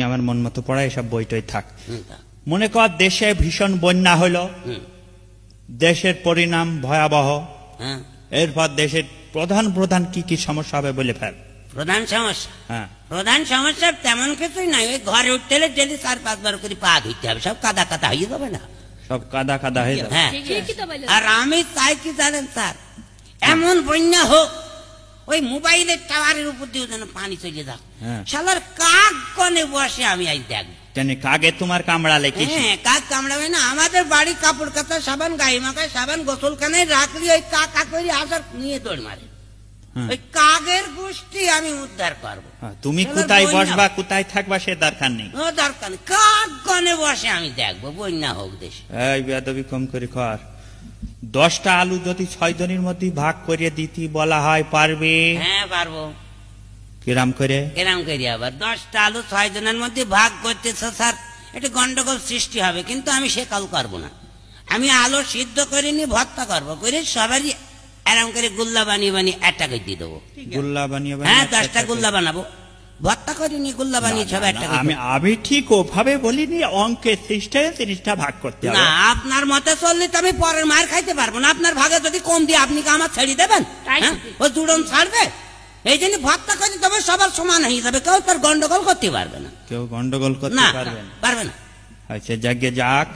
আমার মন মতো পড়া, এসব বইটই থাক। মনে কর দেশে ভীষণ বন্যা হলো, দেশের পরিণাম ভয়াবহ, এরপর দেশের প্রধান প্রধান কি কি সমস্যা হবে বলে ফেল। প্রধান সমস্যা? হ্যাঁ, প্রধান সমস্যা তেমন কিছুই নাই, ওই ঘরে উঠতে হলে ডেলি 4-5 বার করে পা ধুইতে হবে, সব কাদা কাদা হয়ে যাবে না? সব কাদা কাদা হয়ে যাবে। হ্যাঁ, আর আমি চাই কি জানেন স্যার, এমন বন্যা হোক ওই মোবাইলের টাওয়ারের উপর দিয়ে যেন পানি চলে যাক, শালার কাক কনে বসে আমি আজ দেখবো। কাকে তোমার কামড়ালে কি? হ্যাঁ, কাক কামড়াবে না, আমাদের বাড়ি কাপড় কাচা সাবান, গায়ে মাখায় সাবান, গোসলখানে রাখলি ওই কাকা করে আসার নিয়ে দৌড় মারে, ওই কাকের গোষ্ঠী আমি উদ্ধার করবো। তুমি কোথায় বসবা কোথায় থাকবা সে দরকার নেই, ও দরকার নেই, কাক কনে বসে আমি দেখবো, বন্যা হোক দেশে। এই বেয়াদবি কম করে কর। 10টা আলু যদি 6 জনের মধ্যে ভাগ করে দিতে বলা হয়, পারবে? হ্যাঁ পারবো। কিরাম করে? কিরাম করে আবার 10টা আলু 6 জনের মধ্যে ভাগ করতেছ স্যার, এটা গন্ডগোল সৃষ্টি হবে, কিন্তু আমি সে কাল করবো না। আমি আলু সিদ্ধ করে নিয়ে ভর্তা করবো, করে সবারই আরাম করে গুল্লা বানিয়ে বানিয়ে একটা করে দিয়ে দেবো। গুল্লা বানিয়ে? হ্যাঁ, 10টা গুল্লা বানাবো, ভর্তা করে নিয়ে গুল্লা বানিয়ে সব একটা। আমি ঠিক ওভাবে বলিনি, অঙ্কের সিস্টেমে জিনিসটা ভাগ করতে হবে। না, আপনার মতে চললে তো আমি পরের মার খাইতে পারবো না। আপনার ভাগে যদি কম দিয়ে আপনি কি আমার ছেড়ে দেবেন? ও জুড়ন ছাড়বে? এই জন্য ভর্তা করে দেবো, সবার সমান হয়ে যাবে, কেউ তার গন্ডগোল করতে পারবে না। কেউ গন্ডগোল করতে পারবে না? পারবে না। আচ্ছা, যাকে যাক